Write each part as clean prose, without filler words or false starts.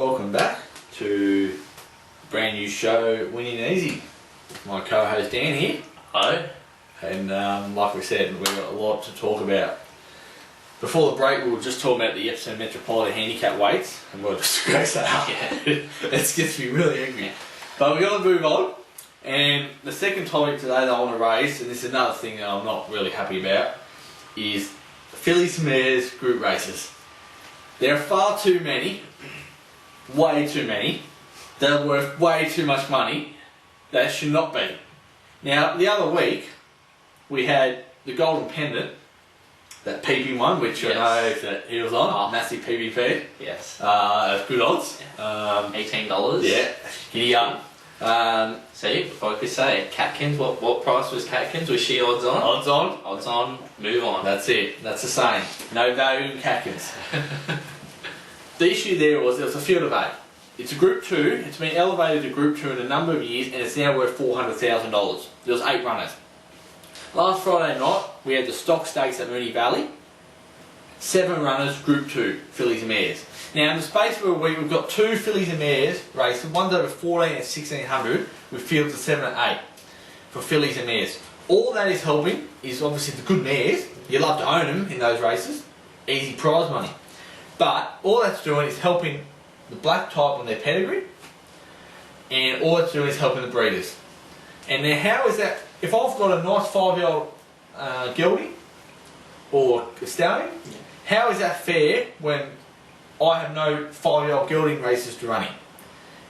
welcome back to a brand new show, Winning Easy. My co-host Dan here. Hello. And like we said, we've got a lot to talk about. Before the break, we were just talking about the Epsom Metropolitan handicap weights, and we'll just scratch that up. It gets me really angry. Yeah. But we're going to move on. And the second topic today that I want to raise, and this is another thing that I'm not really happy about, is fillies and mares group races. There are far too many, way too many, that are worth way too much money that should not be. Now, the other week, we had the Golden Pendant, that PP1, which I know that he was on, massive PVP. Yes. Good odds. $18. Yeah, giddy up. See, if I could say, Catkins, what price was Catkins? Was she odds on? Odds on. Odds on, move on. That's it, that's the saying. No value in Catkins. The issue there was a field of 8. It's a Group 2, it's been elevated to Group 2 in a number of years, and it's now worth $400,000. There was 8 runners. Last Friday night, we had the Stock Stakes at Moonee Valley. 7 runners, Group 2, fillies and mares. Now, in the space of a week, we've got 2 fillies and mares races. One's over 14 and 1600, with fields of 7 and 8 for fillies and mares. All that is helping is obviously the good mares. You love to own them in those races. Easy prize money. But all that's doing is helping the black type on their pedigree, and all it's doing is helping the breeders. And now, how is that? If I've got a nice 5-year-old gelding or a stallion, how is that fair when I have no 5-year-old gelding races to run in?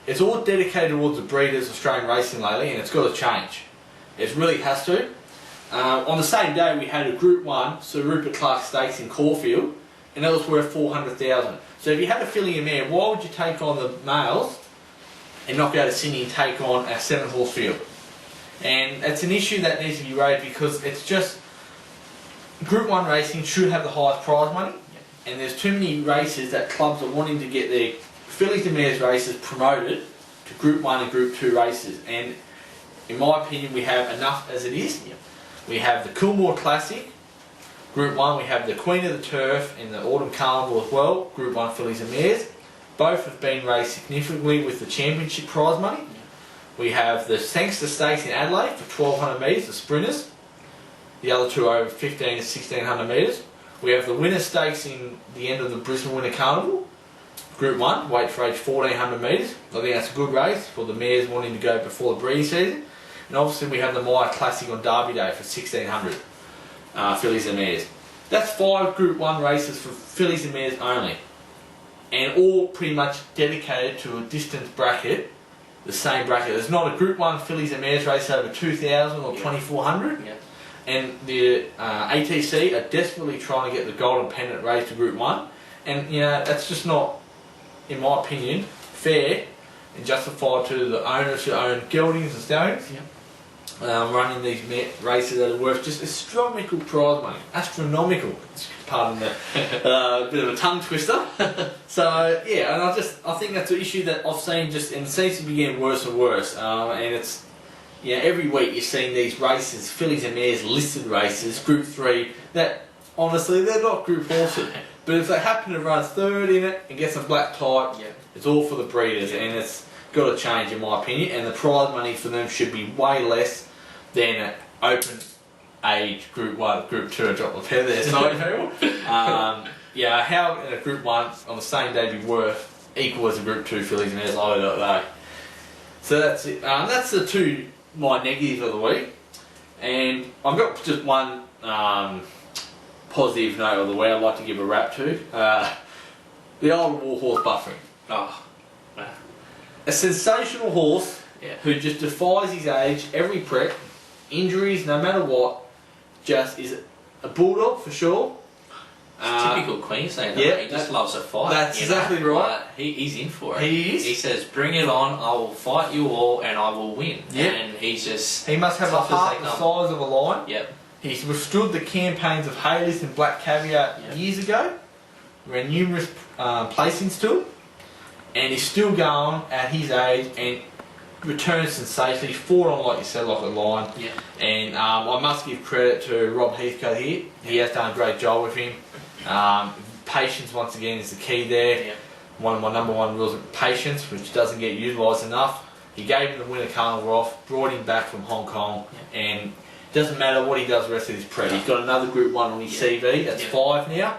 It's all dedicated towards the breeders Australian racing lately, and it's got to change. It really has to. On the same day, we had a Group 1 Sir Rupert Clarke Stakes in Caulfield, and that was worth $400,000. So if you had a filly and mare, why would you take on the males and not go to Sydney and take on a 7-horse field? And it's an issue that needs to be raised, because it's just Group 1 racing should have the highest prize money, and there's too many races that clubs are wanting to get their fillies and mares races promoted to Group 1 and Group 2 races. And in my opinion, we have enough as it is. We have the Coolmore Classic, Group 1, we have the Queen of the Turf and the Autumn Carnival as well, Group 1 fillies and mares. Both have been raced significantly with the championship prize money. We have the Sangster Stakes in Adelaide for 1200 metres, the sprinters. The other two are over 15 and 1600 metres. We have the Winter Stakes in the end of the Brisbane Winter Carnival, Group 1, weight for age 1400 metres. I think that's a good race for the mares wanting to go before the breeding season. And obviously we have the Myer Classic on Derby Day for 1600 fillies and mares. That's 5 Group 1 races for fillies and mares only. And all pretty much dedicated to a distance bracket. The same bracket. There's not a Group 1 fillies and mares race over 2,000 or 2,400. And the ATC are desperately trying to get the Golden Pendant raised to Group 1. And you know, that's just not, in my opinion, fair and justified to the owners who own geldings and stallions. Running these races that are worth just astronomical prize money. Astronomical. Pardon the bit of a tongue twister. So yeah, and I think that's an issue that I've seen and it seems to be getting worse and worse. And it's every week you're seeing these races, fillies and mares listed races, Group 3, that honestly they're not group horses. But if they happen to run third in it and get some black type, it's all for the breeders, and it's got to change in my opinion. And the prize money for them should be way less than an open age Group 1, Group 2, I dropped my pen there, sorry people. How can a Group 1 on the same day be worth equal as a Group 2 fillies and mares? I don't know. So that's it. That's the two my negatives of the week. And I've got just one positive note of the week I'd like to give a rap to. The old war horse Buffering. Oh, man. A sensational horse who just defies his age, every prep, injuries, no matter what, just is a bulldog for sure. Typical Queensland, he just loves a fight. That's exactly right. He's in for it. He is. He says, bring it on, I will fight you all and I will win. And he's just... He must have a heart the size of a lion. He's withstood the campaigns of Hayleys and Black Caviar years ago. Ran numerous placings to him. And he's still going at his age and returns sensationally. He's fought on, like you said, like a lion. And I must give credit to Rob Heathcote here. He has done a great job with him. Patience once again is the key there. one of my number one rules of patience, which doesn't get utilised enough. He gave him the Winter Carnival off, brought him back from Hong Kong, and it doesn't matter what he does the rest of his prep. He's got another Group 1 on his CV, that's 5 now.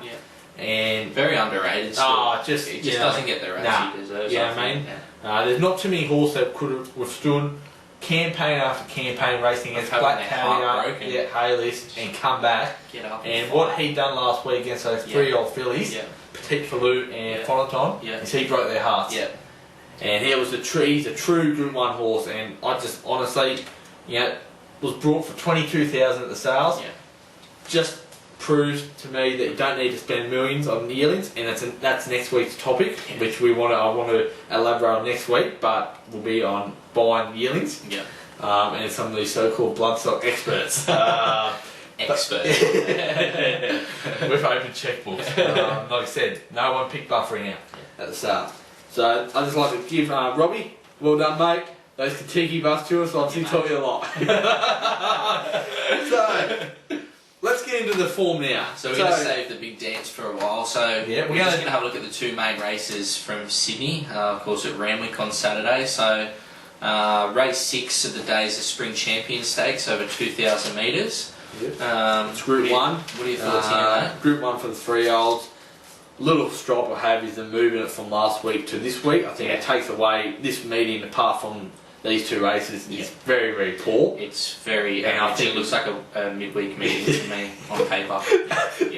And very underrated still. It just doesn't get the race he deserves. Yeah, I mean, there's not too many horses that could have withstood campaign after campaign racing against Black Carrier, Hayleys, and come back. And what he done last week against those 3-year-old fillies, Petit Falou and Phonoton, is he broke their hearts. And he was he's a true Group 1 horse, and I just honestly, was brought for 22,000 at the sales. Just proves to me that you don't need to spend millions on yearlings, and that's next week's topic, which I want to elaborate on next week, but will be on buying yearlings. And some of these so-called bloodstock experts. Experts. With open checkbooks. Like I said, no one picked buffering out at the start. So I'd just like to give Robbie, well done mate. Those Kentucky bus tours obviously taught you a lot. So let's get into the form now. So we're going to save the big dance for a while. So we're just going to have a look at the two main races from Sydney. Of course at Randwick on Saturday. So race 6 of the day is the Spring Champion Stakes over 2,000 metres. It's Group 1. What are your thoughts on that? Group 1 for the 3-year-olds. Little stripe I have is the moving it from last week to this week. I think it takes away this meeting apart from these two races is very, very poor. It's very, and I think it looks like a midweek meeting to me on paper.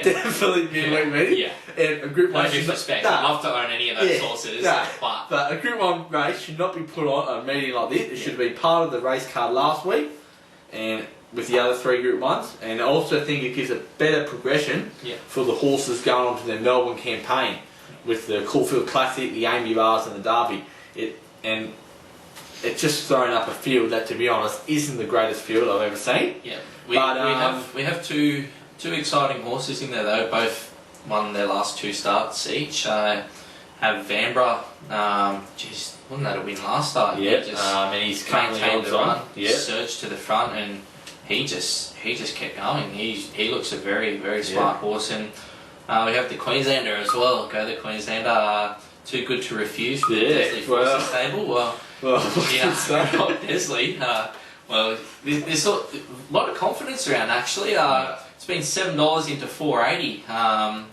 Definitely midweek meeting. And a Group 1 disrespect. I'd love to own any of those sources, but a Group 1 race should not be put on a meeting like this. It should be part of the race card last week, and with the other 3 Group 1s, and I also think it gives a better progression for the horses going on to their Melbourne campaign with the Caulfield Classic, the Amy Bars and the Derby. It's just thrown up a field that, to be honest, isn't the greatest field I've ever seen. We have two exciting horses in there though. Both won their last 2 starts each. Have Vanbrugh, wasn't that a win last start? And he's maintained the run, on. surged to the front, and he just kept going. He looks a very, very smart horse. And we have the Queenslander as well. Go the Queenslander. Too good to refuse for the Desley Forces stable. Well, not Desley. There's a lot of confidence around actually. It's been $7 into $4.80.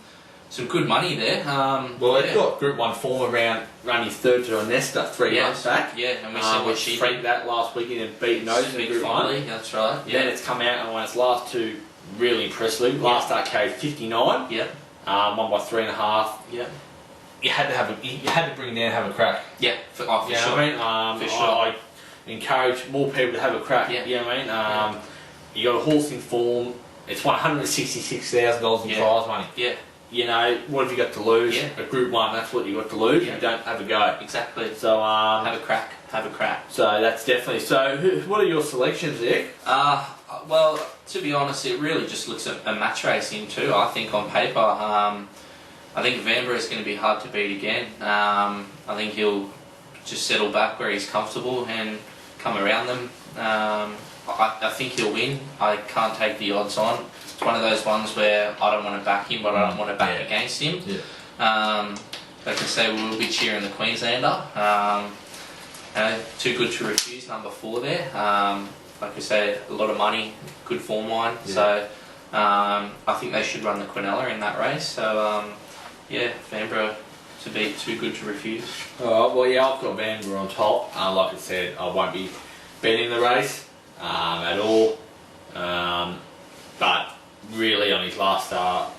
Some good money there. They've got Group 1 form around running third to Onesta 3 months back. And we saw what she did that last weekend and beat those in Group 1. That's right. Then it's come out and won its last 2 really impressively. Last start carried 59. Won by 3.5. You had to bring it down and have a crack. For sure. I encourage more people to have a crack. You know what I mean? You got a horse in form. It's $166,000 in prize money. You know, what have you got to lose? A Group 1, that's what you got to lose. You don't have a go. Exactly. So have a crack. So that's definitely. So what are your selections there? Well, to be honest, it really just looks a match race in too. I think on paper, I think Vanbrugh is going to be hard to beat again. I think he'll just settle back where he's comfortable and come around them. I think he'll win. I can't take the odds on. It's one of those ones where I don't want to back him, but I don't want to back against him. Like I say, we'll be cheering the Queenslander. Too good to refuse, number 4 there. Like I say, a lot of money, good form line. So I think they should run the Quinella in that race. So Vanbrugh to beat, too good to refuse. I've got Vanbrugh on top. Like I said, I won't be betting the race at all. But really, on his last start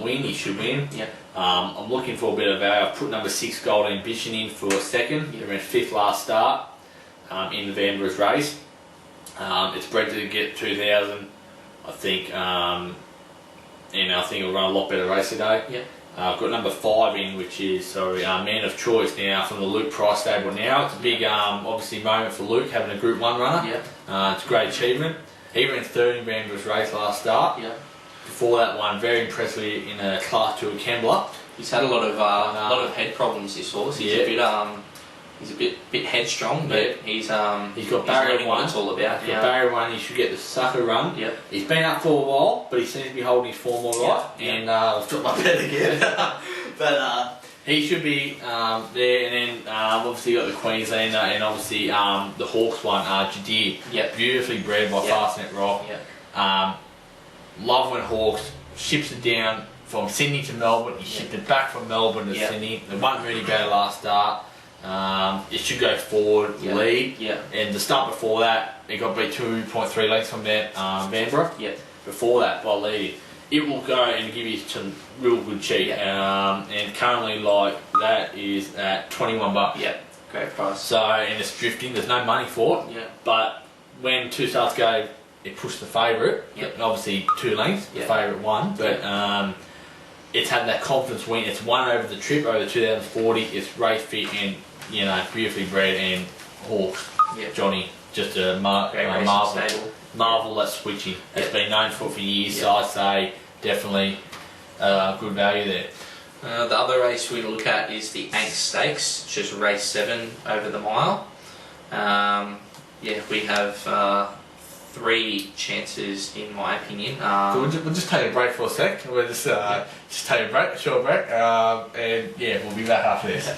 win, he should win. I'm looking for a bit of value. I've put number 6 Gold Ambition in for a second. He ran 5th last start in the Vanbrugh's race. It's bred to get 2,000, I think, and I think it'll run a lot better race today. I've got number 5 in, which is Man of Choice now from the Luke Price stable. Now it's a big, obviously, moment for Luke having a Group 1 runner. It's a great achievement. He ran 3rd in Vanbrugh's race last start. Before that one, very impressively in a Class 2 at Kembla. He's had a lot of head problems. This horse. He's a bit headstrong, but he's got barrier 1. What it's all about. He's got barrier 1. He should get the sucker run. He's been up for a while, but he seems to be holding his form all right. And I've dropped my bet again. But He should be there, and then obviously you got the Queenslander, and obviously the Hawks one, Jadir. Yep. Beautifully bred by Yep. Fastnet Rock. Yep. Love when Hawks ships it down from Sydney to Melbourne. He shipped it back from Melbourne to Yep. Sydney. It wasn't really go last start. It should go forward, Yep. lead. Yep. And the start before that, it got beat 2.3 lengths from Vanbrugh. Yep. Before that, by leading. It will go and give you some real good cheap. Yeah. And currently, like, that is at $21. Yep. Great price. So, and it's drifting, there's no money for it. Yeah. But when 2 starts go, it pushed the favourite. Yep. And obviously 2 lengths, the Yep. favourite won. But it's had that confidence win. It's won over the trip, over 2040. It's race fit and, you know, beautifully bred, and Hawks. Yep. Johnny, just a Great racing marvel. stable. Marvel that switching. It's Yep. been known for years, Yep. so I'd say definitely good value there. The other race we look at is the Ank Stakes, which is race 7 over the mile. We have 3 chances in my opinion. So we'll just take a break for a sec. We'll just take a break, a short break, and yeah, we'll be back after this.